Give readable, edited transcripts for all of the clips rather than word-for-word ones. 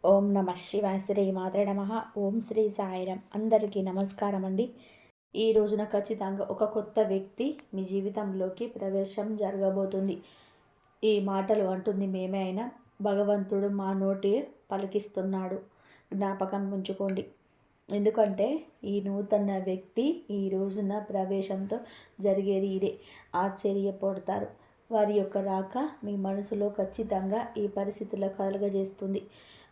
ఓం నమ శివాయ శ్రీ మాత్రే నమ. ఓం శ్రీ సాయిరం. అందరికీ నమస్కారం అండి. ఈ రోజున ఖచ్చితంగా ఒక కొత్త వ్యక్తి మీ జీవితంలోకి ప్రవేశం జరగబోతుంది. ఈ మాటలు అంటుంది మేమే అయినా భగవంతుడు మా నోటి పలికిస్తున్నాడు. జ్ఞాపకం ఉంచుకోండి. ఎందుకంటే ఈ నూతన వ్యక్తి ఈ రోజున ప్రవేశంతో జరిగేది ఇదే. ఆశ్చర్యపడతారు. వారి యొక్క రాక మీ మనసులో ఖచ్చితంగా ఈ పరిస్థితులు కలుగజేస్తుంది.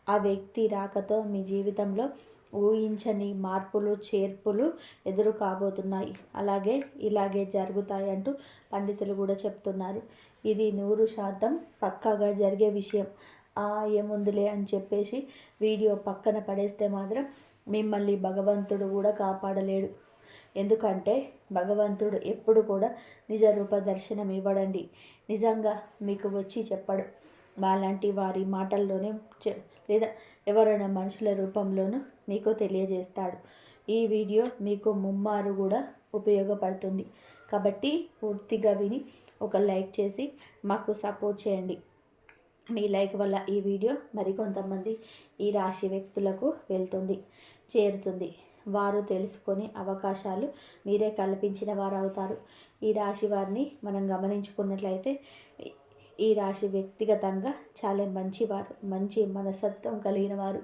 ఆ వ్యక్తి రాకతో మీ జీవితంలో ఊహించని మార్పులు చేర్పులు ఎదురు కాబోతున్నాయి. ఇలాగే జరుగుతాయి అంటూ పండితులు కూడా చెప్తున్నారు. ఇది 100% పక్కాగా జరిగే విషయం. ఏముందులే అని చెప్పేసి వీడియో పక్కన పడేస్తే మాత్రం మిమ్మల్ని భగవంతుడు కూడా కాపాడలేడు. ఎందుకంటే భగవంతుడు ఎప్పుడు కూడా నిజ రూప దర్శనం ఇవ్వడండి. నిజంగా మీకు వచ్చి చెప్పడు. మాలాంటి వారి మాటల్లోనే లేదా ఎవరైనా మనుషుల రూపంలోనూ మీకు తెలియజేస్తాడు. ఈ వీడియో మీకు ముమ్మారు కూడా ఉపయోగపడుతుంది. కాబట్టి పూర్తిగా విని ఒక లైక్ చేసి మాకు సపోర్ట్ చేయండి. మీ లైక్ వల్ల ఈ వీడియో మరికొంతమంది ఈ రాశి వ్యక్తులకు చేరుతుంది. వారు తెలుసుకొని అవకాశాలు మీరే కల్పించిన వారు అవుతారు. ఈ రాశి వారిని మనం గమనించుకున్నట్లయితే ఈ రాశి వ్యక్తిగతంగా చాలా మంచివారు, మంచి మనస్తత్వం కలిగిన వారు.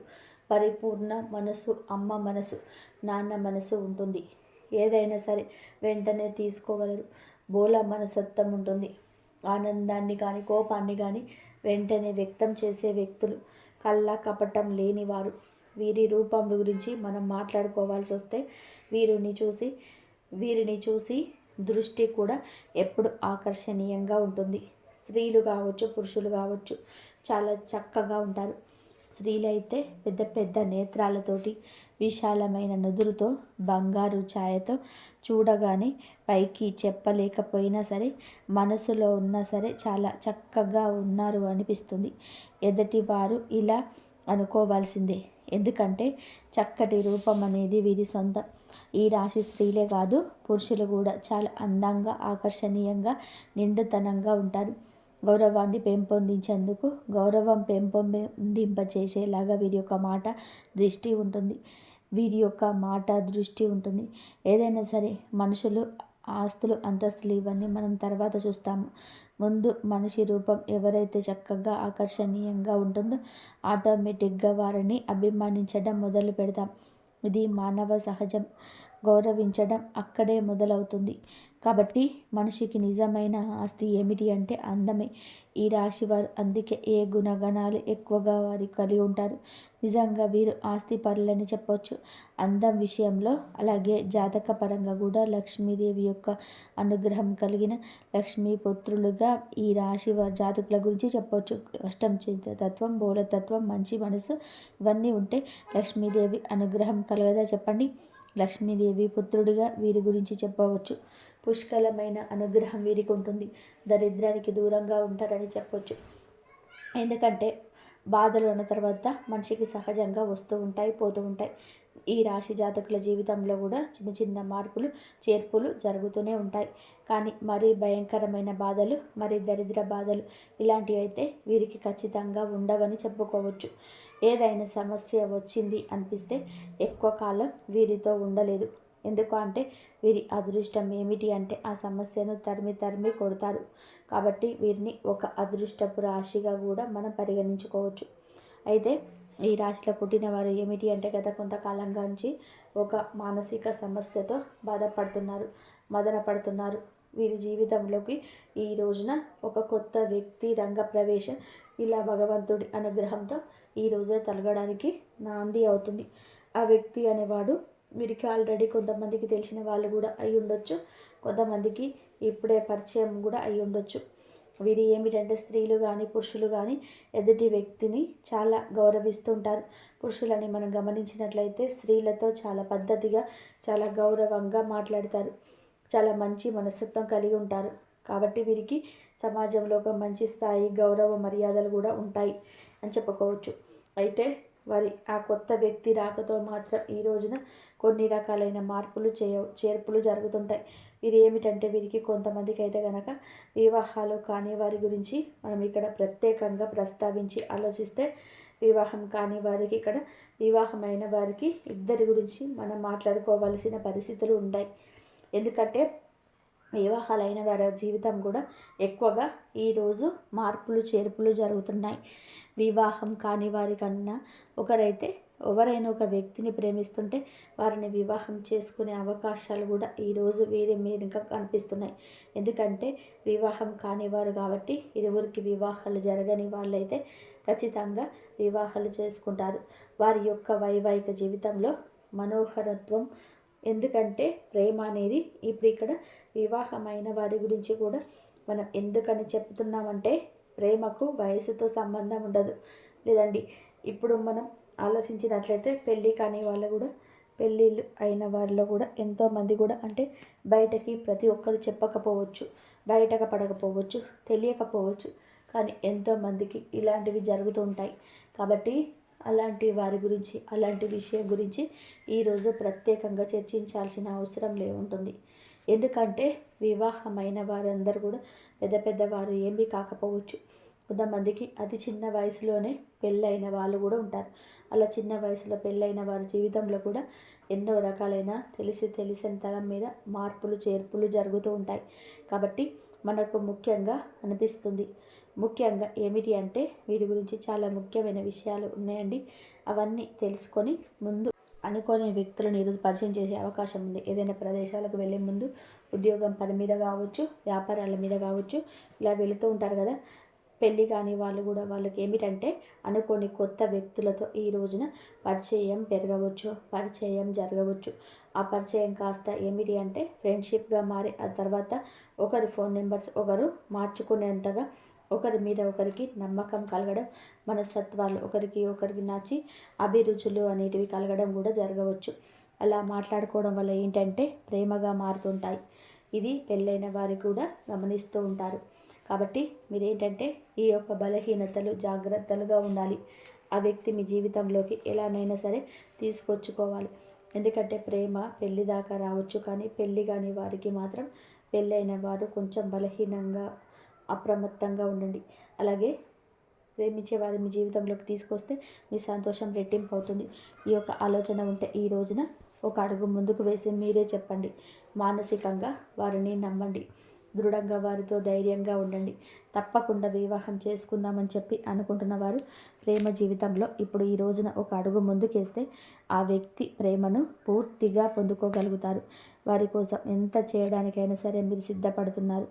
పరిపూర్ణ మనసు, అమ్మ మనసు, నాన్న మనసు ఉంటుంది. ఏదైనా సరే వెంటనే తీసుకోగలరు. బోల మనస్తత్వం ఉంటుంది. ఆనందాన్ని కానీ కోపాన్ని కానీ వెంటనే వ్యక్తం చేసే వ్యక్తులు. కళ్ళ కపటం లేనివారు. వీరి రూపం గురించి మనం మాట్లాడుకోవాల్సి వస్తే వీరిని చూసి దృష్టి కూడా ఎప్పుడు ఆకర్షణీయంగా ఉంటుంది. స్త్రీలు కావచ్చు, పురుషులు కావచ్చు, చాలా చక్కగా ఉంటారు. స్త్రీలైతే పెద్ద పెద్ద నేత్రాలతోటి, విశాలమైన నుదురుతో, బంగారు ఛాయతో చూడగానే పైకి చెప్పలేకపోయినా సరే మనసులో ఉన్నా సరే చాలా చక్కగా ఉన్నారు అనిపిస్తుంది. ఎదుటి వారు ఇలా అనుకోవాల్సిందే. ఎందుకంటే చక్కటి రూపం అనేది వీరి సొంతం. ఈ రాశి స్త్రీలే కాదు, పురుషులు కూడా చాలా అందంగా, ఆకర్షణీయంగా, నిండుతనంగా ఉంటారు. గౌరవం పెంపొందింపచేసేలాగా వీరి యొక్క మాట దృష్టి ఉంటుంది. ఏదైనా సరే మనుషులు, ఆస్తులు, అంతస్తులు ఇవన్నీ మనం తర్వాత చూస్తాము. ముందు మనిషి రూపం ఎవరైతే చక్కగా ఆకర్షణీయంగా ఉంటుందో ఆటోమేటిక్గా వారిని అభిమానించడం మొదలు పెడతాం. ఇది మానవ సహజం. గౌరవించడం అక్కడే మొదలవుతుంది. కాబట్టి మనిషికి నిజమైన ఆస్తి ఏమిటి అంటే అందమే. ఈ రాశి వారు అందుకే ఏ గుణగణాలు ఎక్కువగా వారి కలిగి ఉంటారు. నిజంగా వీరు ఆస్తి పరులని చెప్పవచ్చు అందం విషయంలో. అలాగే జాతక పరంగా కూడా లక్ష్మీదేవి యొక్క అనుగ్రహం కలిగిన లక్ష్మీపుత్రులుగా ఈ రాశి వారి జాతకుల గురించి చెప్పవచ్చు. కష్టం తత్వం, బోలతత్వం, మంచి మనసు ఇవన్నీ ఉంటే లక్ష్మీదేవి అనుగ్రహం కలగదా చెప్పండి. లక్ష్మీదేవి పుత్రుడిగా వీరి గురించి చెప్పవచ్చు. పుష్కలమైన అనుగ్రహం వీరికి ఉంటుంది. దరిద్రానికి దూరంగా ఉంటారని చెప్పొచ్చు. ఎందుకంటే బాధలు ఉన్న తర్వాత మనిషికి సహజంగా వస్తూ ఉంటాయి, పోతూ ఉంటాయి. ఈ రాశి జాతకుల జీవితంలో కూడా చిన్న చిన్న మార్పులు చేర్పులు జరుగుతూనే ఉంటాయి. కానీ మరీ భయంకరమైన బాధలు, మరీ దరిద్ర బాధలు ఇలాంటివి అయితే వీరికి ఖచ్చితంగా ఉండవని చెప్పుకోవచ్చు. ఏదైనా సమస్య వచ్చింది అనిపిస్తే ఎక్కువ కాలం వీరితో ఉండలేదు. ఎందుకు అంటే వీరి అదృష్టం ఏమిటి అంటే ఆ సమస్యను తరిమి కొడతారు. కాబట్టి వీరిని ఒక అదృష్టపు రాశిగా కూడా మనం పరిగణించుకోవచ్చు. అయితే ఈ రాశిలో పుట్టిన వారు ఏమిటి అంటే గత కొంతకాలంగా నుంచి ఒక మానసిక సమస్యతో మదన పడుతున్నారు. వీరి జీవితంలోకి ఈ రోజున ఒక కొత్త వ్యక్తి రంగ ప్రవేశం ఇలా భగవంతుడి అనుగ్రహంతో ఈ రోజే తలగడానికి నాంది అవుతుంది. ఆ వ్యక్తి అనేవాడు వీరికి ఆల్రెడీ కొంతమందికి తెలిసిన వాళ్ళు కూడా అయి ఉండొచ్చు, కొంతమందికి ఇప్పుడే పరిచయం కూడా అయి ఉండొచ్చు. వీరు ఏమిటంటే స్త్రీలు కానీ పురుషులు కానీ ఎదుటి వ్యక్తిని చాలా గౌరవిస్తుంటారు. పురుషులని మనం గమనించినట్లయితే స్త్రీలతో చాలా పద్ధతిగా, చాలా గౌరవంగా మాట్లాడతారు. చాలా మంచి మనస్తత్వం కలిగి ఉంటారు. కాబట్టి వీరికి సమాజంలో ఒక మంచి స్థాయి, గౌరవ మర్యాదలు కూడా ఉంటాయి అని చెప్పుకోవచ్చు. అయితే వారి ఆ కొత్త వ్యక్తి రాకతో మాత్రం ఈ రోజున కొన్ని రకాలైన చేర్పులు జరుగుతుంటాయి. వీరు ఏమిటంటే వీరికి కొంతమందికి అయితే కనుక వివాహాలు కాని వారి గురించి మనం ఇక్కడ ప్రత్యేకంగా ప్రస్తావించి ఆలోచిస్తే వివాహం కాని వారికి ఇక్కడ వివాహమైన వారికి ఇద్దరి గురించి మనం మాట్లాడుకోవాల్సిన పరిస్థితులు ఉంటాయి. ఎందుకంటే వివాహాలైన వారి జీవితం కూడా ఎక్కువగా ఈరోజు మార్పులు చేర్పులు జరుగుతున్నాయి. వివాహం కాని వారికన్నా ఎవరైనా ఒక వ్యక్తిని ప్రేమిస్తుంటే వారిని వివాహం చేసుకునే అవకాశాలు కూడా ఈరోజు వీరి మీదుగా కనిపిస్తున్నాయి. ఎందుకంటే వివాహం కానివారు కాబట్టి ఇరువురికి వివాహాలు జరగని వాళ్ళైతే ఖచ్చితంగా వివాహాలు చేసుకుంటారు. వారి యొక్క వైవాహిక జీవితంలో మనోహరత్వం, ఎందుకంటే ప్రేమ అనేది ఇప్పుడు ఇక్కడ వివాహమైన వారి గురించి కూడా మనం ఎందుకని చెప్తున్నామంటే ప్రేమకు వయసుతో సంబంధం ఉండదు. లేదండి, ఇప్పుడు మనం ఆలోచించినట్లయితే పెళ్ళి కాని వాళ్ళు కూడా, పెళ్ళిళ్ళు అయిన వారిలో కూడా ఎంతోమంది కూడా అంటే బయటకి ప్రతి ఒక్కరు చెప్పకపోవచ్చు, బయటకు పడకపోవచ్చు, తెలియకపోవచ్చు, కానీ ఎంతోమందికి ఇలాంటివి జరుగుతూ ఉంటాయి. కాబట్టి అలాంటి వారి గురించి, అలాంటి విషయం గురించి ఈరోజు ప్రత్యేకంగా చర్చించాల్సిన అవసరం ఉంటుంది. ఎందుకంటే వివాహమైన వారందరూ కూడా పెద్ద పెద్దవారు ఏమీ కాకపోవచ్చు. కొంతమందికి అతి చిన్న వయసులోనే పెళ్ళైన వాళ్ళు కూడా ఉంటారు. అలా చిన్న వయసులో పెళ్ళైన వారి జీవితంలో కూడా ఎన్నో రకాలైన తెలిసిన తరం మీద మార్పులు చేర్పులు జరుగుతూ ఉంటాయి. కాబట్టి మనకు ముఖ్యంగా అనిపిస్తుంది, ముఖ్యంగా ఏమిటి అంటే వీటి గురించి చాలా ముఖ్యమైన విషయాలు ఉన్నాయండి. అవన్నీ తెలుసుకొని ముందు అనుకోని వ్యక్తులను ఈరోజు పరిచయం చేసే అవకాశం ఉంది. ఏదైనా ప్రదేశాలకు వెళ్ళే ముందు ఉద్యోగం పని మీద కావచ్చు, వ్యాపారాల మీద కావచ్చు, ఇలా వెళుతూ ఉంటారు కదా. పెళ్ళి కాని వాళ్ళు కూడా వాళ్ళకి ఏమిటంటే అనుకోని కొత్త వ్యక్తులతో ఈ రోజున పరిచయం పెరగవచ్చు, పరిచయం జరగవచ్చు. ఆ పరిచయం కాస్త ఏమిటి అంటే ఫ్రెండ్షిప్గా మారి ఆ తర్వాత ఒకరి ఫోన్ నెంబర్స్ ఒకరు మార్చుకునేంతగా ఒకరి మీద ఒకరికి నమ్మకం కలగడం, మనస్తత్వాలు ఒకరికి నచ్చి అభిరుచులు అనేటివి కలగడం కూడా జరగవచ్చు. అలా మాట్లాడుకోవడం వల్ల ఏంటంటే ప్రేమగా మారుతుంటాయి. ఇది పెళ్ళైన వారు కూడా గమనిస్తూ ఉంటారు. కాబట్టి మీరేంటంటే ఈ యొక్క బలహీనతలు జాగ్రత్తలుగా ఉండాలి. ఆ వ్యక్తి మీ జీవితంలోకి ఎలానైనా సరే తీసుకొచ్చుకోవాలి. ఎందుకంటే ప్రేమ పెళ్లి దాకా రావచ్చు, కానీ పెళ్ళి కాని వారికి మాత్రం పెళ్ళైన వారు కొంచెం బలహీనంగా అప్రమత్తంగా ఉండండి. అలాగే ప్రేమించే వారి మీ జీవితంలోకి తీసుకొస్తే మీ సంతోషం రెట్టింపు అవుతుంది. ఈ యొక్క ఆలోచన ఉంటే ఈ రోజున ఒక అడుగు ముందుకు వేసి మీరే చెప్పండి. మానసికంగా వారిని నమ్మండి. దృఢంగా వారితో ధైర్యంగా ఉండండి. తప్పకుండా వివాహం చేసుకుందామని చెప్పి అనుకుంటున్న వారు ప్రేమ జీవితంలో ఇప్పుడు ఈ రోజున ఒక అడుగు ముందుకేస్తే ఆ వ్యక్తి ప్రేమను పూర్తిగా పొందుకోగలుగుతారు. వారి కోసం ఎంత చేయడానికైనా సరే మీరు సిద్ధపడుతున్నారు.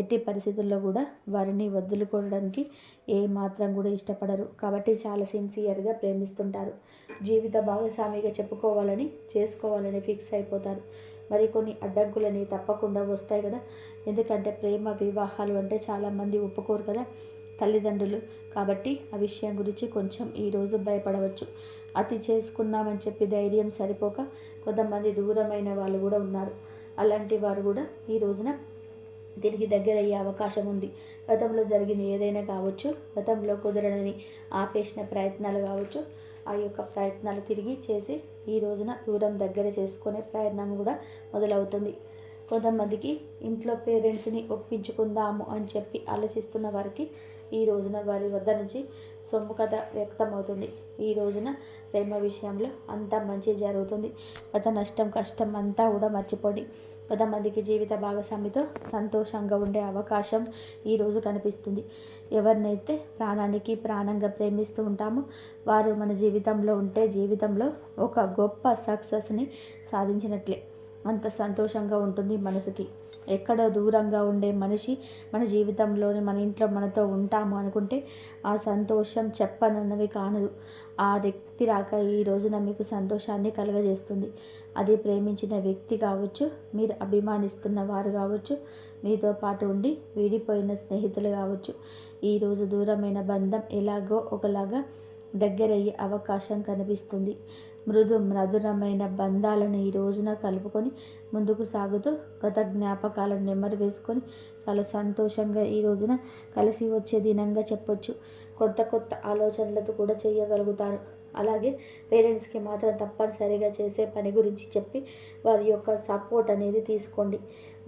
ఎట్టి పరిస్థితుల్లో కూడా వారిని వదులుకోవడానికి ఏ మాత్రం కూడా ఇష్టపడరు. కాబట్టి చాలా సిన్సియర్గా ప్రేమిస్తుంటారు. జీవిత భాగస్వామిగా చేసుకోవాలని ఫిక్స్ అయిపోతారు. మరి కొన్ని అడ్డంకులని తప్పకుండా వస్తాయి కదా. ఎందుకంటే ప్రేమ వివాహాలు అంటే చాలామంది ఒప్పుకోరు కదా తల్లిదండ్రులు. కాబట్టి ఆ విషయం గురించి కొంచెం ఈరోజు భయపడవచ్చు. అతి చేసుకున్నామని చెప్పి ధైర్యం సరిపోక కొంతమంది దూరమైన వాళ్ళు కూడా ఉన్నారు. అలాంటి వారు కూడా ఈ రోజున తిరిగి దగ్గర అయ్యే అవకాశం ఉంది. గతంలో జరిగింది ఏదైనా కావచ్చు, గతంలో కుదరని ఆపేసిన ప్రయత్నాలు కావచ్చు, ఆ యొక్క ప్రయత్నాలు తిరిగి చేసి ఈ రోజున దూరం దగ్గర చేసుకునే ప్రయత్నం కూడా మొదలవుతుంది. కొంతమందికి ఇంట్లో పేరెంట్స్ని ఒప్పించుకుందాము అని చెప్పి ఆలోచిస్తున్న వారికి ఈ రోజున వారి వద్ద నుంచి సొమ్ముఖత వ్యక్తమవుతుంది. ఈ రోజున ప్రేమ విషయంలో అంతా మంచి జరుగుతుంది. గత నష్టం కష్టం అంతా కూడా మర్చిపోండి. కొంతమందికి జీవిత భాగస్వామితో సంతోషంగా ఉండే అవకాశం ఈరోజు కనిపిస్తుంది. ఎవరినైతే ప్రాణానికి ప్రాణంగా ప్రేమిస్తూ ఉంటామో వారు మన జీవితంలో ఉంటే జీవితంలో ఒక గొప్ప సక్సెస్ని సాధించినట్లే. అంత సంతోషంగా ఉంటుంది మనసుకి. ఎక్కడో దూరంగా ఉండే మనిషి మన జీవితంలోని మన ఇంట్లో మనతో ఉంటాము అనుకుంటే ఆ సంతోషం చెప్పనన్నవి కానదు. ఆ వ్యక్తి రాక ఈ రోజున మీకు సంతోషాన్ని కలుగజేస్తుంది. అది ప్రేమించిన వ్యక్తి కావచ్చు, మీరు అభిమానిస్తున్న వారు కావచ్చు, మీతో పాటు ఉండి విడిపోయిన స్నేహితులు కావచ్చు. ఈరోజు దూరమైన బంధం ఎలాగో ఒకలాగా దగ్గరయ్యే అవకాశం కనిపిస్తుంది. మధురమైన బంధాలను ఈ రోజున కలుపుకొని ముందుకు సాగుతూ గత జ్ఞాపకాలను నెమరు వేసుకొని చాలా సంతోషంగా ఈ రోజున కలిసి వచ్చే దినంగా చెప్పొచ్చు. కొత్త ఆలోచనలతో కూడా చేయగలుగుతారు. అలాగే పేరెంట్స్కి మాత్రం తప్పనిసరిగా చేసే పని గురించి చెప్పి వారి యొక్క సపోర్ట్ అనేది తీసుకోండి.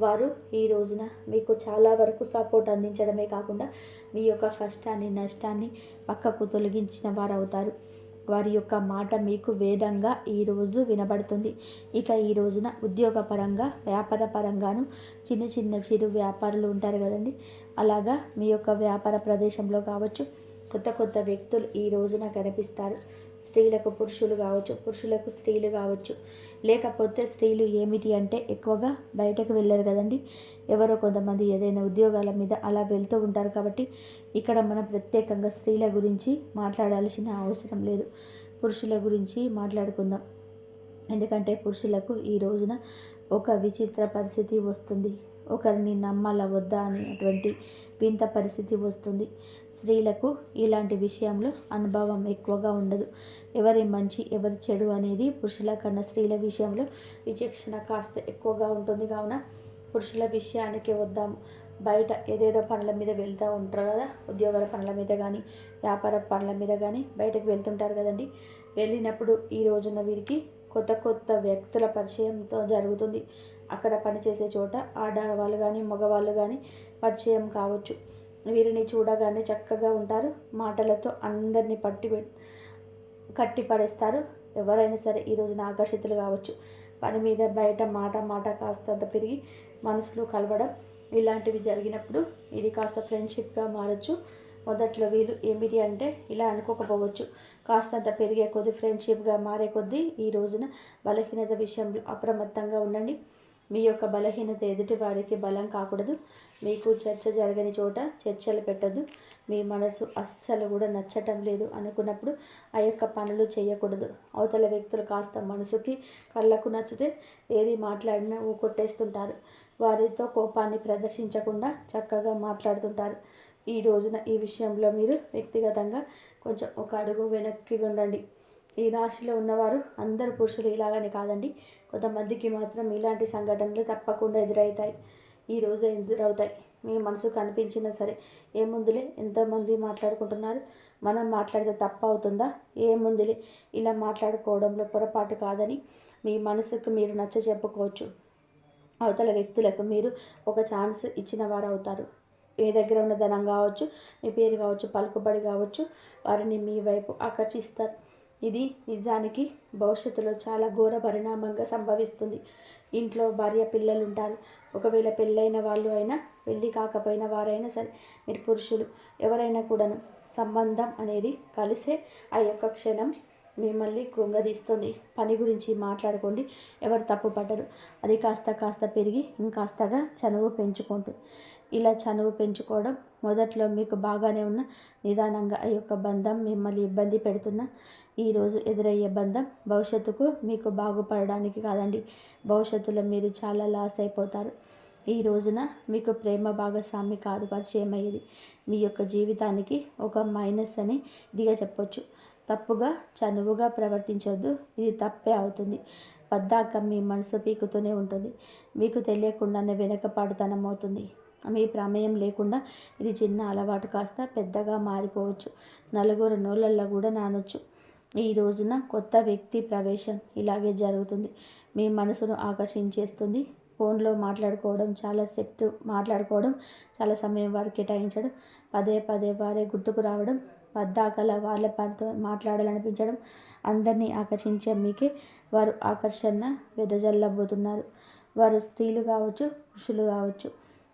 వారు ఈ రోజున మీకు చాలా వరకు సపోర్ట్ అందించడమే కాకుండా మీ యొక్క కష్టాన్ని నష్టాన్ని పక్కకు తొలగించిన వారు అవుతారు. వారి యొక్క మాట మీకు వేదంగా ఈరోజు వినబడుతుంది. ఇక ఈ రోజున ఉద్యోగపరంగా వ్యాపార పరంగాను చిన్న చిరు వ్యాపారులు ఉంటారు కదండి, అలాగా మీ యొక్క వ్యాపార ప్రదేశంలో కావచ్చు కొత్త వ్యక్తులు ఈ రోజున కనిపిస్తారు. స్త్రీలకు పురుషులు కావచ్చు, పురుషులకు స్త్రీలు కావచ్చు. లేకపోతే స్త్రీలు ఏమిటి అంటే ఎక్కువగా బయటకు వెళ్ళరు కదండి, ఎవరో కొంతమంది ఏదైనా ఉద్యోగాల మీద అలా వెళ్తూ ఉంటారు. కాబట్టి ఇక్కడ మనం ప్రత్యేకంగా స్త్రీల గురించి మాట్లాడాల్సిన అవసరం లేదు, పురుషుల గురించి మాట్లాడుకుందాం. ఎందుకంటే పురుషులకు ఈ రోజున ఒక విచిత్ర పరిస్థితి వస్తుంది. ఒకరిని నమ్మాలా వద్దా అనేటువంటి వింత పరిస్థితి వస్తుంది. స్త్రీలకు ఇలాంటి విషయంలో అనుభవం ఎక్కువగా ఉండదు. ఎవరి మంచి ఎవరి చెడు అనేది పురుషుల కన్నా స్త్రీల విషయంలో విచక్షణ కాస్త ఎక్కువగా ఉంటుంది. కావున పురుషుల విషయానికి వద్దాము. బయట ఏదేదో పనుల మీద వెళ్తూ ఉంటారు కదా, ఉద్యోగాల పనుల మీద కానీ వ్యాపార పనుల మీద కానీ బయటకు వెళ్తుంటారు కదండి. వెళ్ళినప్పుడు ఈ రోజున వీరికి కొత్త వ్యక్తుల పరిచయంతో జరుగుతుంది. అక్కడ పనిచేసే చోట ఆడవాళ్ళు కానీ మగవాళ్ళు కానీ పరిచయం కావచ్చు. వీరిని చూడగానే చక్కగా ఉంటారు, మాటలతో అందరినీ కట్టి పడేస్తారు. ఎవరైనా సరే ఈ రోజున ఆకర్షితులు కావచ్చు. పని మీద బయట మాట కాస్తంత పెరిగి మనసులు కలవడం ఇలాంటివి జరిగినప్పుడు ఇది కాస్త ఫ్రెండ్షిప్గా మారచ్చు. మొదట్లో వీళ్ళు ఏమిటి అంటే ఇలా అనుకోకపోవచ్చు. కాస్తంత పెరిగే కొద్దీ ఫ్రెండ్షిప్గా మారే కొద్దీ ఈ రోజున బలహీనత విషయంలో అప్రమత్తంగా ఉండండి. మీ యొక్క బలహీనత ఎదుటి వారికి బలం కాకూడదు. మీకు చర్చ జరగని చోట చర్చలు పెట్టద్దు. మీ మనసు అస్సలు కూడా నచ్చటం లేదు అనుకున్నప్పుడు ఆ యొక్క పనులు చేయకూడదు. అవతల వ్యక్తులు కాస్త మనసుకి కళ్ళకు నచ్చితే ఏది మాట్లాడినా ఊకొట్టేస్తుంటారు. వారితో కోపాన్ని ప్రదర్శించకుండా చక్కగా మాట్లాడుతుంటారు. ఈ రోజున ఈ విషయంలో మీరు వ్యక్తిగతంగా కొంచెం ఒక అడుగు వెనక్కి ఉండండి. ఈ రాశిలో ఉన్నవారు అందరు పురుషులు ఇలాగని కాదండి, కొంతమందికి మాత్రం ఇలాంటి సంఘటనలు తప్పకుండా ఎదురవుతాయి. ఈరోజు ఎదురవుతాయి. మీ మనసుకు అనిపించినా సరే ఏముందిలే, ఎంతోమంది మాట్లాడుకుంటున్నారు, మనం మాట్లాడితే తప్పు అవుతుందా, ఏముందిలే ఇలా మాట్లాడుకోవడంలో పొరపాటు కాదని మీ మనసుకు మీరు నచ్చ చెప్పుకోవచ్చు. అవతల వ్యక్తులకు మీరు ఒక ఛాన్స్ ఇచ్చిన వారు అవుతారు. మీ దగ్గర ఉన్న ధనం కావచ్చు, మీ పేరు కావచ్చు, పలుకుబడి కావచ్చు, వారిని మీ వైపు ఆకర్షిస్తారు. ఇది నిజానికి భవిష్యత్తులో చాలా ఘోర పరిణామంగా సంభవిస్తుంది. ఇంట్లో భార్య పిల్లలు ఉంటారు. ఒకవేళ పెళ్ళైన వాళ్ళు అయినా పెళ్ళి కాకపోయిన వారైనా సరే మీరు పురుషులు ఎవరైనా కూడాను సంబంధం అనేది కలిసే ఆ యొక్క క్షణం మిమ్మల్ని కృంగదీస్తుంది. పని గురించి మాట్లాడుకోండి, ఎవరు తప్పు పడ్డరు. అది కాస్త పెరిగి ఇంకాస్తగా చనువు పెంచుకుంటుంది. ఇలా చనువు పెంచుకోవడం మొదట్లో మీకు బాగానే ఉన్న నిదానంగా ఆ యొక్క బంధం మిమ్మల్ని ఇబ్బంది పెడుతున్న ఈరోజు ఎదురయ్యే బంధం భవిష్యత్తుకు మీకు బాగుపడడానికి కాదండి, భవిష్యత్తులో మీరు చాలా లాస్ అయిపోతారు. ఈ రోజున మీకు ప్రేమ భాగస్వామి కాదు పరిచయం అయ్యేది, మీ యొక్క జీవితానికి ఒక మైనస్ అని ఇదిగా చెప్పొచ్చు. తప్పుగా చనువుగా ప్రవర్తించవద్దు, ఇది తప్పే అవుతుంది. పద్దాక మీ మనసు పీకుతూనే ఉంటుంది. మీకు తెలియకుండానే వెనకపాటుతనం అవుతుంది. మీ ప్రమేయం లేకుండా ఇది చిన్న అలవాటు కాస్త పెద్దగా మారిపోవచ్చు. నలుగురు నోళ్ళల్లో కూడా నానొచ్చు. ఈ రోజున కొత్త వ్యక్తి ప్రవేశం ఇలాగే జరుగుతుంది. మీ మనసును ఆకర్షించేస్తుంది. ఫోన్లో మాట్లాడుకోవడం చాలా సమయం వారు కేటాయించడం, పదే వారే గుర్తుకు రావడం, పద్దాకల వాళ్ళ పనితో మాట్లాడాలనిపించడం, అందరినీ ఆకర్షించే మీకే వారు ఆకర్షణ వెదజల్లబోతున్నారు. వారు స్త్రీలు కావచ్చు, పురుషులు కావచ్చు.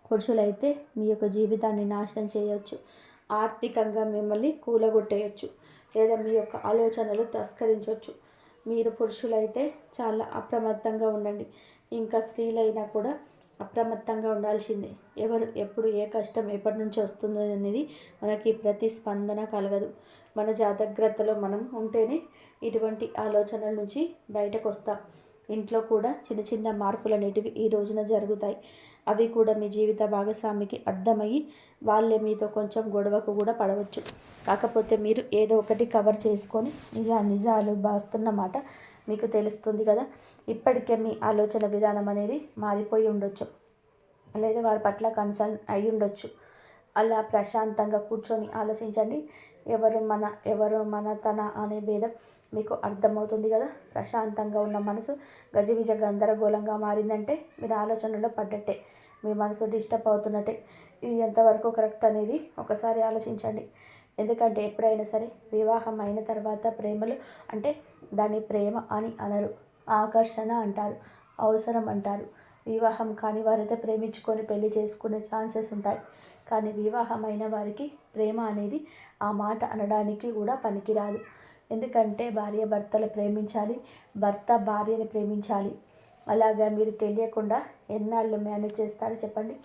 పురుషులైతే మీ యొక్క జీవితాన్ని నాశనం చేయవచ్చు, ఆర్థికంగా మిమ్మల్ని కూలగొట్టేయచ్చు, లేదా మీ యొక్క ఆలోచనలు తస్కరించవచ్చు. మీరు పురుషులైతే చాలా అప్రమత్తంగా ఉండండి. ఇంకా స్త్రీలైనా కూడా అప్రమత్తంగా ఉండాల్సిందే. ఎవరు ఎప్పుడు ఏ కష్టం ఎప్పటి నుంచి వస్తుందో అనేది మనకి ప్రతిస్పందన కలగదు. మన జాగ్రత్తలో మనం ఉంటేనే ఇటువంటి ఆలోచనల నుంచి బయటకు వస్తాం. ఇంట్లో కూడా చిన్న మార్పులు అనేటివి ఈ రోజున జరుగుతాయి. అవి కూడా మీ జీవిత భాగస్వామికి అర్థమయ్యి వాళ్ళే మీతో కొంచెం గొడవకు కూడా పడవచ్చు. కాకపోతే మీరు ఏదో ఒకటి కవర్ చేసుకొని నిజాలు బాస్తున్నమాట మీకు తెలుస్తుంది కదా. ఇప్పటికే మీ ఆలోచన విధానం అనేది మారిపోయి ఉండొచ్చు, లేదా వారి పట్ల కన్సర్న్ అయి ఉండొచ్చు. అలా ప్రశాంతంగా కూర్చొని ఆలోచించండి. ఎవరు మన తన అనే భేదం మీకు అర్థమవుతుంది కదా. ప్రశాంతంగా ఉన్న మనసు గజిబిజ గందరగోళంగా మారిందంటే మీరు ఆలోచనలో పడ్డట్టే, మీ మనసు డిస్టర్బ్ అవుతున్నట్టే. ఇది ఎంతవరకు కరెక్ట్ అనేది ఒకసారి ఆలోచించండి. ఎందుకంటే ఎప్పుడైనా సరే వివాహం అయిన తర్వాత ప్రేమలు అంటే దాన్ని ప్రేమ అని అనరు, ఆకర్షణ అంటారు, అవసరం అంటారు. వివాహం కాని వారైతే ప్రేమించుకొని పెళ్లి చేసుకునే ఛాన్సెస్ ఉంటాయి. కానీ వివాహమైన వారికి ప్రేమ అనేది ఆ మాట అనడానికి కూడా పనికిరాదు. ఎందుకంటే భార్య భర్తలు ప్రేమించాలి, భర్త భార్యని ప్రేమించాలి. అలాగా మీరు తెలియకుండా ఎన్నాళ్ళు మేనేజ్ చేస్తారు చెప్పండి.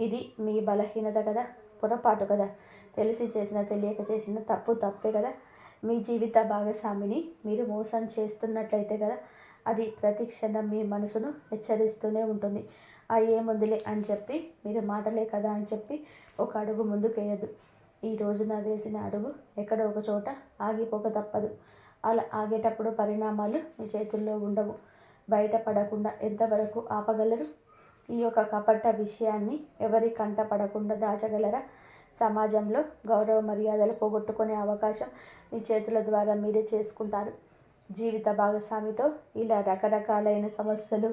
ఇది మీ బలహీనత కదా, పొరపాటు కదా. తెలిసి చేసిన తెలియక చేసిన తప్పే కదా. మీ జీవిత భాగస్వామిని మీరు మోసం చేస్తున్నట్లయితే కదా అది ప్రతి క్షణం మీ మనసును హెచ్చరిస్తూనే ఉంటుంది. ఆ ఏముందిలే అని చెప్పి మీరు మాటలే కదా అని చెప్పి ఒక అడుగు ముందుకు వేయద్దు. ఈ రోజున వేసిన అడుగు ఎక్కడో ఒక చోట ఆగిపోక తప్పదు. అలా ఆగేటప్పుడు పరిణామాలు మీ చేతుల్లో ఉండవు. బయటపడకుండా ఎంతవరకు ఆపగలరు? ఈ యొక్క కపట విషయాన్ని ఎవరి కంట పడకుండా దాచగలరా? సమాజంలో గౌరవ మర్యాదలు పోగొట్టుకునే అవకాశం మీ చేతుల ద్వారా మీరే చేసుకుంటారు. జీవిత భాగస్వామితో ఇలా రకరకాలైన సమస్యలు.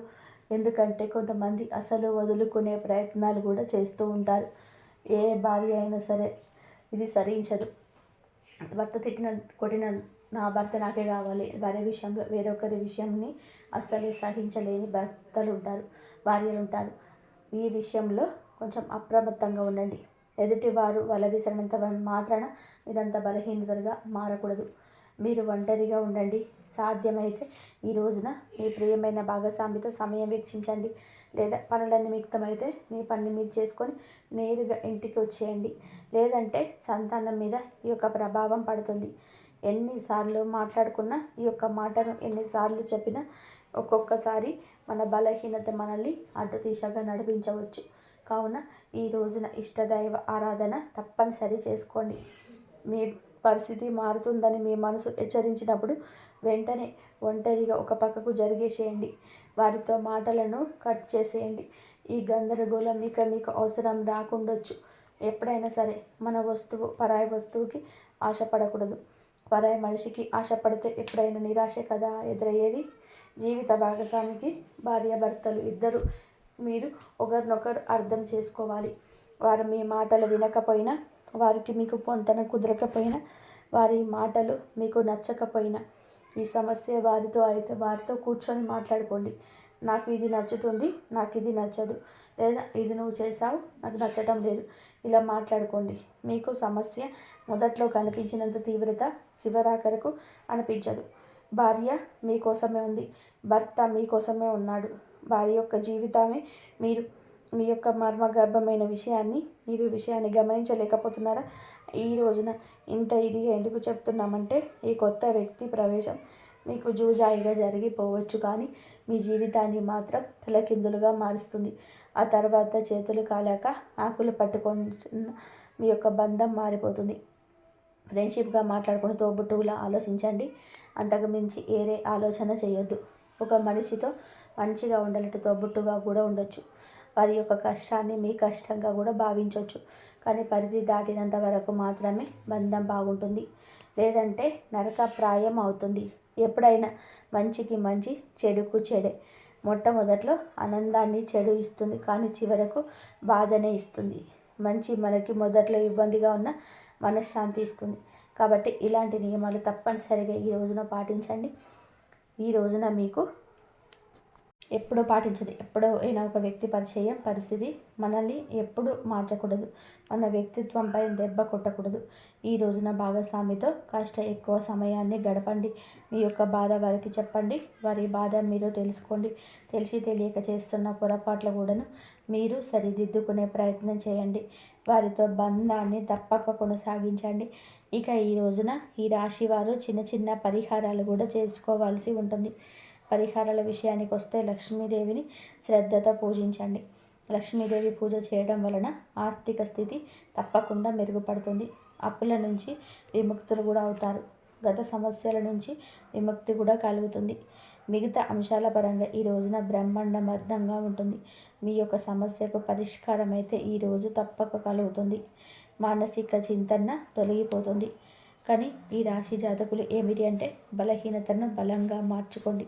ఎందుకంటే కొంతమంది అసలు వదులుకునే ప్రయత్నాలు కూడా చేస్తూ ఉంటారు. ఏ భార్య అయినా సరే ఇది సరించదు. భర్త తిట్టిన కొట్టిన నా భర్త నాకే కావాలి, భార్య విషయంలో వేరొకరి విషయంని అస్సలు సహించలేని భర్తలు ఉంటారు, భార్యలు ఉంటారు. ఈ విషయంలో కొంచెం అప్రమత్తంగా ఉండండి. ఎదుటివారు వల విసిరినంత మాత్రాన మీరంత బలహీనతలుగా మారకూడదు. మీరు ఒంటరిగా ఉండండి. సాధ్యమైతే ఈ రోజున మీ ప్రియమైన భాగస్వామితో సమయం వెచ్చించండి. లేదా పనులన్నీ మిక్తమైతే మీ పని మీరు చేసుకొని నేరుగా ఇంటికి వచ్చేయండి. లేదంటే సంతానం మీద ఈ యొక్క ప్రభావం పడుతుంది. ఎన్నిసార్లు మాట్లాడుకున్నా ఈ యొక్క మాటను ఎన్నిసార్లు చెప్పినా ఒక్కొక్కసారి మన బలహీనత మనల్ని అటు దిశగా నడిపించవచ్చు. కావున ఈ రోజున ఇష్టదైవ ఆరాధన తప్పనిసరి చేసుకోండి. మీ పరిస్థితి మారుతుందని మీ మనసు హెచ్చరించినప్పుడు వెంటనే ఒంటరిగా ఒక పక్కకు జరిగేసేయండి. వారితో మాటలను కట్ చేసేయండి. ఈ గందరగోళం మీకు అవసరం రాకుండొచ్చు. ఎప్పుడైనా సరే మన వస్తువు పరాయి వస్తువుకి ఆశపడకూడదు. పరాయి మనిషికి ఆశపడితే ఎప్పుడైనా నిరాశే కదా ఎదురయ్యేది. జీవిత భాగస్వామికి భార్యాభర్తలు ఇద్దరు మీరు ఒకరినొకరు అర్థం చేసుకోవాలి. వారు మీ మాటలు వినకపోయినా, వారికి మీకు పొంతన కుదరకపోయినా, వారి మాటలు మీకు నచ్చకపోయినా ఈ సమస్య వారితో అయితే వారితో కూర్చొని మాట్లాడుకోండి. నాకు ఇది నచ్చుతుంది, నాకు ఇది నచ్చదు, లేదా ఇది నువ్వు చేసావు నాకు నచ్చటం లేదు, ఇలా మాట్లాడుకోండి. మీకు సమస్య మొదట్లో కనిపించినంత తీవ్రత చివరాఖరకు అనిపించదు. భార్య మీకోసమే ఉంది, భర్త మీకోసమే ఉన్నాడు. వారి యొక్క జీవితమే మీరు. మీ యొక్క మర్మగర్భమైన విషయాన్ని గమనించలేకపోతున్నారా? ఈ రోజున ఇంత ఇదిగా ఎందుకు చెప్తున్నామంటే ఈ కొత్త వ్యక్తి ప్రవేశం మీకు జూజాయిగా జరిగిపోవచ్చు, కానీ మీ జీవితాన్ని మాత్రం తలకిందులుగా మారుస్తుంది. ఆ తర్వాత చేతులు కాలాక ఆకులు పట్టుకొని మీ యొక్క బంధం మారిపోతుంది. ఫ్రెండ్షిప్గా మాట్లాడుకుని తోబుట్టువులా ఆలోచించండి. అంతకు మించి ఏరే ఆలోచన చేయొద్దు. ఒక మనిషితో మంచిగా ఉండాలంటే తోబుట్టుగా కూడా ఉండొచ్చు. వారి యొక్క కష్టాన్ని మీ కష్టంగా కూడా భావించవచ్చు. కానీ పరిధి దాటినంత వరకు మాత్రమే బంధం బాగుంటుంది. లేదంటే నరకప్రాయం అవుతుంది. ఎప్పుడైనా మంచికి మంచి, చెడుకు చెడే. మొట్టమొదట్లో ఆనందాన్ని చెడు ఇస్తుంది, కానీ చివరకు బాధనే ఇస్తుంది. మంచి మనకి మొదట్లో ఇబ్బందిగా ఉన్న మనశ్శాంతి ఇస్తుంది. కాబట్టి ఇలాంటి నియమాలు తప్పనిసరిగా ఈ రోజున పాటించండి. ఈ రోజున మీకు ఎప్పుడో పాటించదు. ఎప్పుడో అయినా ఒక వ్యక్తి పరిస్థితి మనల్ని ఎప్పుడు మార్చకూడదు. మన వ్యక్తిత్వంపై దెబ్బ కొట్టకూడదు. ఈ రోజున భాగస్వామితో కాస్త ఎక్కువ సమయాన్ని గడపండి. మీ యొక్క బాధ వారికి చెప్పండి. వారి బాధ మీరు తెలుసుకోండి. తెలిసి తెలియక చేస్తున్న పొరపాట్ల కూడాను మీరు సరిదిద్దుకునే ప్రయత్నం చేయండి. వారితో బంధాన్ని తప్పక కొనసాగించండి. ఇక ఈ రోజున ఈ రాశి వారు చిన్న చిన్న పరిహారాలు కూడా చేసుకోవాల్సి ఉంటుంది. పరిహారాల విషయానికి వస్తే లక్ష్మీదేవిని శ్రద్ధతో పూజించండి. లక్ష్మీదేవి పూజ చేయడం వలన ఆర్థిక స్థితి తప్పకుండా మెరుగుపడుతుంది. అప్పుల నుంచి విముక్తులు కూడా అవుతారు. గత సమస్యల నుంచి విముక్తి కూడా కలుగుతుంది. మిగతా అంశాల పరంగా ఈ రోజున బ్రహ్మాండం అర్థంగా ఉంటుంది. మీ యొక్క సమస్యకు పరిష్కారం అయితే ఈరోజు తప్పక కలుగుతుంది. మానసిక చింతన తొలగిపోతుంది. కానీ ఈ రాశి జాతకులు ఏమిటి అంటే బలహీనతను బలంగా మార్చుకోండి.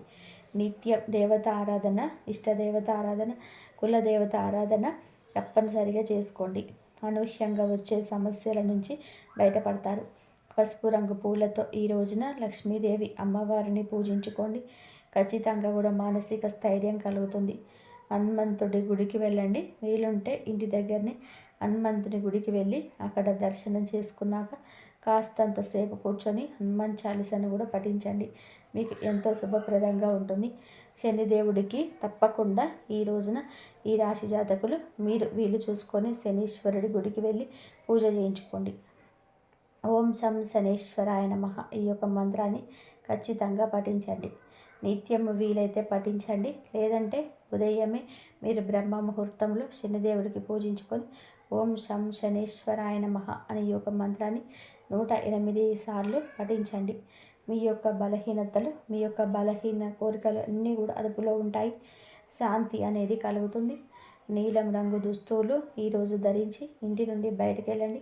నిత్యం దేవత ఆరాధన, ఇష్టదేవత ఆరాధన, కులదేవత ఆరాధన తప్పనిసరిగా చేసుకోండి. అనూహ్యంగా వచ్చే సమస్యల నుంచి బయటపడతారు. పసుపు రంగు పూలతో ఈ రోజున లక్ష్మీదేవి అమ్మవారిని పూజించుకోండి. ఖచ్చితంగా కూడా మానసిక స్థైర్యం కలుగుతుంది. హనుమంతుడి గుడికి వెళ్ళండి. వీలుంటే ఇంటి దగ్గరనే హనుమంతుని గుడికి వెళ్ళి అక్కడ దర్శనం చేసుకున్నాక కాస్తంతసేపు కూర్చొని హనుమాన్ చాలీసాను కూడా పఠించండి. మీకు ఎంతో శుభప్రదంగా ఉంటుంది. శనిదేవుడికి తప్పకుండా ఈ రోజున ఈ రాశి జాతకులు మీరు వీలు చూసుకొని శనీశ్వరుడి గుడికి వెళ్ళి పూజ చేయించుకోండి. ఓం శం శనేశ్వరాయ నమః ఈ యొక్క మంత్రాన్ని ఖచ్చితంగా పఠించండి. నిత్యం వీలైతే పఠించండి. లేదంటే ఉదయమే మీరు బ్రహ్మ ముహూర్తంలో శనిదేవుడికి పూజించుకొని ఓం శం శనేశ్వరాయ నమః అనే ఈ యొక్క మంత్రాన్ని 108 సార్లు పఠించండి. మీ యొక్క బలహీనతలు, మీ యొక్క బలహీన కోరికలు అన్నీ కూడా అదుపులో ఉంటాయి. శాంతి అనేది కలుగుతుంది. నీలం రంగు దుస్తువులు ఈరోజు ధరించి ఇంటి నుండి బయటకు వెళ్ళండి.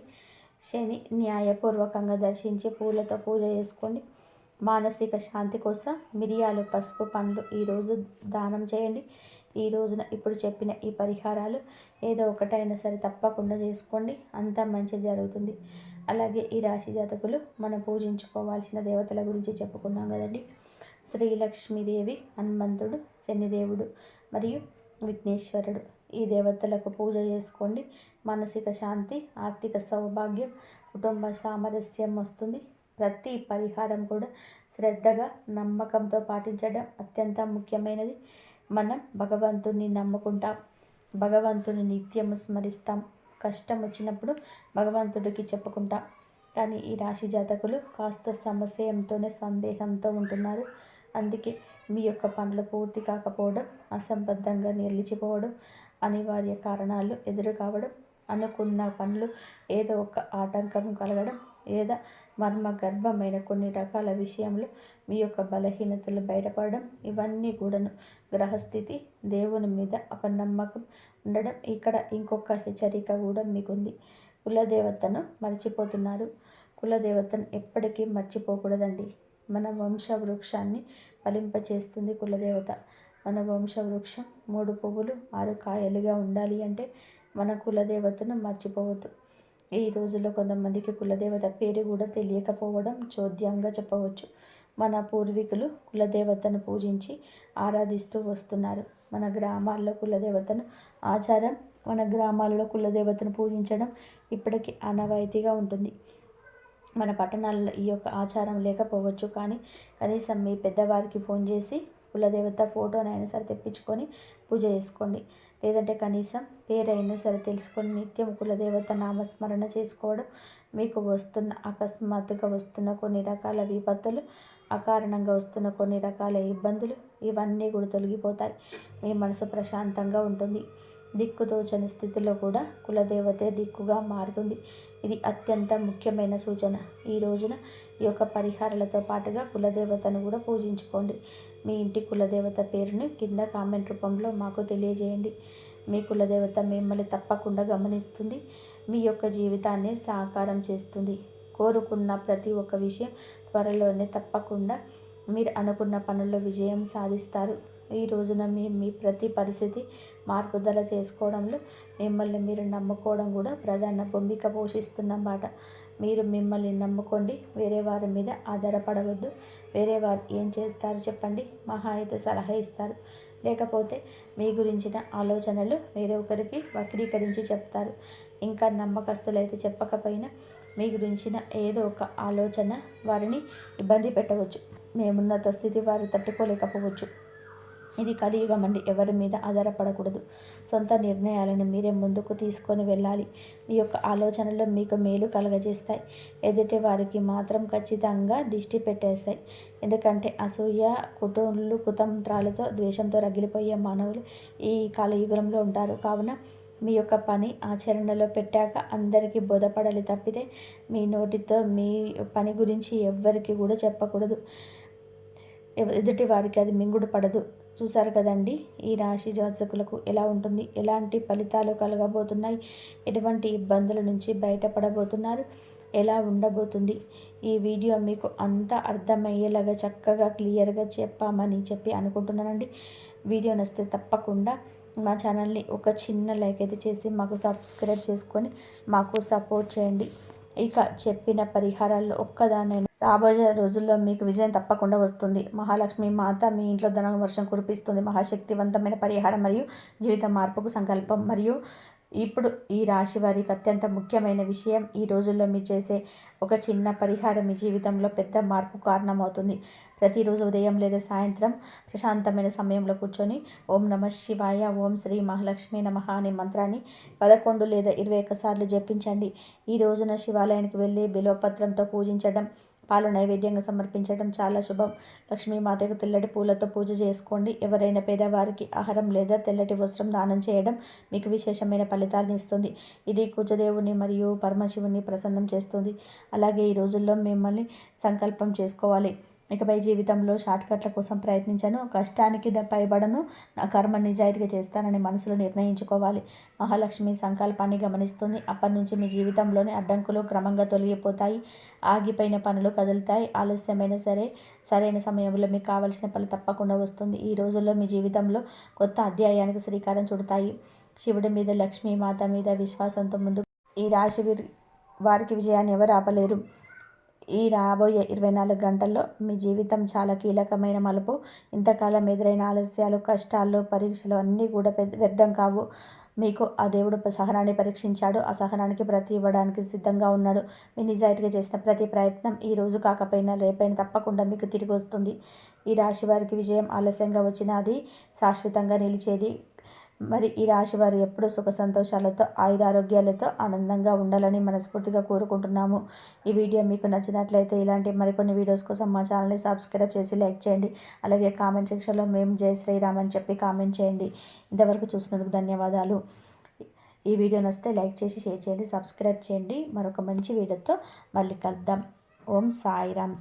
శని న్యాయపూర్వకంగా దర్శించి పూలతో పూజ చేసుకోండి. మానసిక శాంతి కోసం మిరియాలు, పసుపు, పండ్లు ఈరోజు దానం చేయండి. ఈ రోజున ఇప్పుడు చెప్పిన ఈ పరిహారాలు ఏదో ఒకటైనా సరే తప్పకుండా చేసుకోండి. అంతా మంచి జరుగుతుంది. అలాగే ఈ రాశి జాతకులు మనం పూజించుకోవాల్సిన దేవతల గురించి చెప్పుకున్నాం కదండి. శ్రీలక్ష్మీదేవి, హనుమంతుడు, శనిదేవుడు మరియు విఘ్నేశ్వరుడు ఈ దేవతలకు పూజ చేసుకోండి. మానసిక శాంతి, ఆర్థిక సౌభాగ్యం, కుటుంబ సామరస్యం వస్తుంది. ప్రతి పరిహారం కూడా శ్రద్ధగా, నమ్మకంతో పాటించడం అత్యంత ముఖ్యమైనది. మనం భగవంతుని నమ్ముకుంటాం, భగవంతుని నిత్యము స్మరిస్తాం. కష్టం వచ్చినప్పుడు భగవంతుడికి చెప్పుకుంటాం. కానీ ఈ రాశి జాతకులు కాస్త సమస్యతోనే సందేహంతో ఉంటున్నారు. అందుకే మీ యొక్క పనులు పూర్తి కాకపోవడం, అసంబద్ధంగా నిలిచిపోవడం, అనివార్య కారణాలు ఎదురు కావడం, అనుకున్న పనులు ఏదో ఒక ఆటంకం కలగడం, లేదా మర్మగర్భమైన కొన్ని రకాల విషయంలో మీ యొక్క బలహీనతలు బయటపడడం, ఇవన్నీ కూడాను గ్రహస్థితి, దేవుని మీద అపనమ్మకం ఉండడం. ఇక్కడ ఇంకొక హెచ్చరిక కూడా మీకుంది. కులదేవతను మర్చిపోతున్నారు. కులదేవతను ఎప్పటికీ మర్చిపోకూడదండి. మన వంశవృక్షాన్ని ఫలింపచేస్తుంది కులదేవత. మన వంశవృక్షం 3 పువ్వులు 6 కాయలుగా ఉండాలి అంటే మన కులదేవతను మర్చిపోవద్దు. ఈ రోజుల్లో కొంతమందికి కులదేవత పేరు కూడా తెలియకపోవడం చోద్యంగా చెప్పవచ్చు. మన పూర్వీకులు కులదేవతను పూజించి ఆరాధిస్తూ వస్తున్నారు. మన గ్రామాల్లో కులదేవతను ఆచారం, మన గ్రామాలలో కులదేవతను పూజించడం ఇప్పటికీ ఆనవాయితీగా ఉంటుంది. మన పట్టణాలలో ఈ యొక్క ఆచారం లేకపోవచ్చు. కానీ కనీసం మీ పెద్దవారికి ఫోన్ చేసి కులదేవత ఫోటోనైనా సరే తెప్పించుకొని పూజ చేసుకోండి. లేదంటే కనీసం పేరైనా సరే తెలుసుకొని నిత్యం కులదేవత నామస్మరణ చేసుకోవడం మీకు అకస్మాత్తుగా వస్తున్న కొన్ని రకాల విపత్తులు, అకారణంగా వస్తున్న కొన్ని రకాల ఇబ్బందులు ఇవన్నీ కూడా తొలగిపోతాయి. మీ మనసు ప్రశాంతంగా ఉంటుంది. దిక్కుతోచని స్థితిలో కూడా కులదేవతే దిక్కుగా మారుతుంది. ఇది అత్యంత ముఖ్యమైన సూచన. ఈ రోజున ఈ యొక్క పరిహారాలతో పాటుగా కులదేవతను కూడా పూజించుకోండి. మీ ఇంటి కులదేవత పేరుని కింద కామెంట్ రూపంలో మాకు తెలియజేయండి. మీ కులదేవత మిమ్మల్ని తప్పకుండా గమనిస్తుంది. మీ యొక్క జీవితాన్ని సాకారం చేస్తుంది. కోరుకున్న ప్రతి ఒక్క విషయం త్వరలోనే తప్పకుండా మీరు అనుకున్న పనుల్లో విజయం సాధిస్తారు. ఈ రోజున మీ ప్రతి పరిస్థితి మార్పుదల చేసుకోవడంలో మిమ్మల్ని మీరు నమ్ముకోవడం కూడా ప్రధాన భూమిక పోషిస్తున్నమాట. మీరు మిమ్మల్ని నమ్ముకోండి. వేరే వారి మీద ఆధారపడవద్దు. వేరే వారు ఏం చేస్తారు చెప్పండి, మహా అయితే సలహా ఇస్తారు. లేకపోతే మీ గురించిన ఆలోచనలు వేరే ఒకరికి వక్రీకరించి చెప్తారు. ఇంకా నమ్మకస్తులైతే చెప్పకపోయినా మీ గురించిన ఏదో ఒక ఆలోచన వారిని ఇబ్బంది పెట్టవచ్చు. మేమున్నత స్థితి వారు తట్టుకోలేకపోవచ్చు. ఇది కలియుగం అండి. ఎవరి మీద ఆధారపడకూడదు. సొంత నిర్ణయాలను మీరే ముందుకు తీసుకొని వెళ్ళాలి. మీ యొక్క ఆలోచనలు మీకు మేలు కలగజేస్తాయి. ఎదుటి వారికి మాత్రం ఖచ్చితంగా దిష్టి పెట్టేస్తాయి. ఎందుకంటే అసూయ, కుతంత్రాలతో, ద్వేషంతో రగిలిపోయే మానవులు ఈ కలియుగంలో ఉంటారు. కావున మీ యొక్క పని ఆచరణలో పెట్టాక అందరికీ బోధపడాలి తప్పితే మీ నోటితో మీ పని గురించి ఎవ్వరికి కూడా చెప్పకూడదు. ఎదుటి వారికి అది మింగుడు పడదు. చూసారు కదండి ఈ రాశి జాతకులకు ఎలా ఉంటుంది, ఎలాంటి ఫలితాలు కలగబోతున్నాయి, ఎటువంటి ఇబ్బందుల నుంచి బయటపడబోతున్నారు, ఎలా ఉండబోతుంది. ఈ వీడియో మీకు అంతా అర్థమయ్యేలాగా చక్కగా క్లియర్గా చెప్పామని అనుకుంటున్నానండి. వీడియో నచ్చితే తప్పకుండా మా ఛానల్ని ఒక చిన్న లైక్ అయితే చేసి మాకు సబ్స్క్రైబ్ చేసుకొని మాకు సపోర్ట్ చేయండి. ఇక చెప్పిన పరిహారాల్లో ఒక్కదానైనా రాబోయే రోజుల్లో మీకు విజయం తప్పకుండా వస్తుంది. మహాలక్ష్మి మాత మీ ఇంట్లో ధన వర్షం కురిపిస్తుంది. మహాశక్తివంతమైన పరిహారం మరియు జీవిత మార్పుకు సంకల్పం. మరియు ఇప్పుడు ఈ రాశి వారికి అత్యంత ముఖ్యమైన విషయం, ఈ రోజుల్లో మీరు చేసే ఒక చిన్న పరిహారం మీ జీవితంలో పెద్ద మార్పు కారణమవుతుంది. ప్రతిరోజు ఉదయం లేదా సాయంత్రం ప్రశాంతమైన సమయంలో కూర్చొని ఓం నమః శివాయ, ఓం శ్రీ మహాలక్ష్మి నమః అనే మంత్రాన్ని 11 లేదా 21 సార్లు జపించండి. ఈ రోజున శివాలయానికి వెళ్ళి బిల్వపత్రంతో పూజించడం, పాలు నైవేద్యంగా సమర్పించడం చాలా శుభం. లక్ష్మీమాతకు తెల్లటి పూలతో పూజ చేసుకోండి. ఎవరైనా పేదవారికి ఆహారం లేదా తెల్లటి వస్త్రం దానం చేయడం మీకు విశేషమైన ఫలితాలను ఇస్తుంది. ఇది కుజదేవుని మరియు పరమశివుని ప్రసన్నం చేస్తుంది. అలాగే ఈ రోజుల్లో మిమ్మల్ని సంకల్పం చేసుకోవాలి. ఇకపై జీవితంలో షార్ట్కట్ల కోసం ప్రయత్నించను, కష్టానికి పైబడను, నా కర్మ నిజాయితీగా చేస్తానని మనసులో నిర్ణయించుకోవాలి. మహాలక్ష్మి సంకల్పాన్ని గమనిస్తుంది. అప్పటి నుంచి మీ జీవితంలోని అడ్డంకులు క్రమంగా తొలగిపోతాయి. ఆగిపోయిన పనులు కదులుతాయి. ఆలస్యమైన సరే సరైన సమయంలో మీకు కావలసిన ఫలం తప్పకుండా వస్తుంది. ఈ రోజుల్లో మీ జీవితంలో కొత్త అధ్యాయానికి శ్రీకారం చుడతాయి. శివుడి మీద, లక్ష్మీ మాత మీద విశ్వాసంతో ముందు ఈ రాశి వారికి విజయాన్ని ఎవరు ఆపలేరు. ఈ రాబోయే 24 గంటల్లో మీ జీవితం చాలా కీలకమైన మలుపు. ఇంతకాలం ఎదురైన ఆలస్యాలు, కష్టాలు, పరీక్షలు అన్నీ కూడా వ్యర్థం కావు. మీకు ఆ దేవుడు సహనాన్ని పరీక్షించాడు. ఆ సహనానికి ప్రతి ఇవ్వడానికి సిద్ధంగా ఉన్నాడు. మీ నిజాయితీగా చేసిన ప్రతి ప్రయత్నం ఈ రోజు కాకపోయినా రేపైనా తప్పకుండా మీకు తిరిగి వస్తుంది. ఈ రాశి వారికి విజయం ఆలస్యంగా వచ్చినా అది శాశ్వతంగా నిలిచేది. మరి ఈ రాశి వారు ఎప్పుడూ సుఖ సంతోషాలతో, ఆయురారోగ్యాలతో ఆనందంగా ఉండాలని మనస్ఫూర్తిగా కోరుకుంటున్నాము. ఈ వీడియో మీకు నచ్చినట్లయితే ఇలాంటి మరికొన్ని వీడియోస్ కోసం మా ఛానల్ని సబ్స్క్రైబ్ చేసి లైక్ చేయండి. అలాగే కామెంట్ సెక్షన్లో మేము జై శ్రీరామ్ అని చెప్పి కామెంట్ చేయండి. ఇంతవరకు చూసినందుకు ధన్యవాదాలు. ఈ వీడియో నచ్చితే లైక్ చేసి షేర్ చేయండి, సబ్స్క్రైబ్ చేయండి. మరొక మంచి వీడియోతో మళ్ళీ కలుద్దాం. ఓం సాయిరామ్.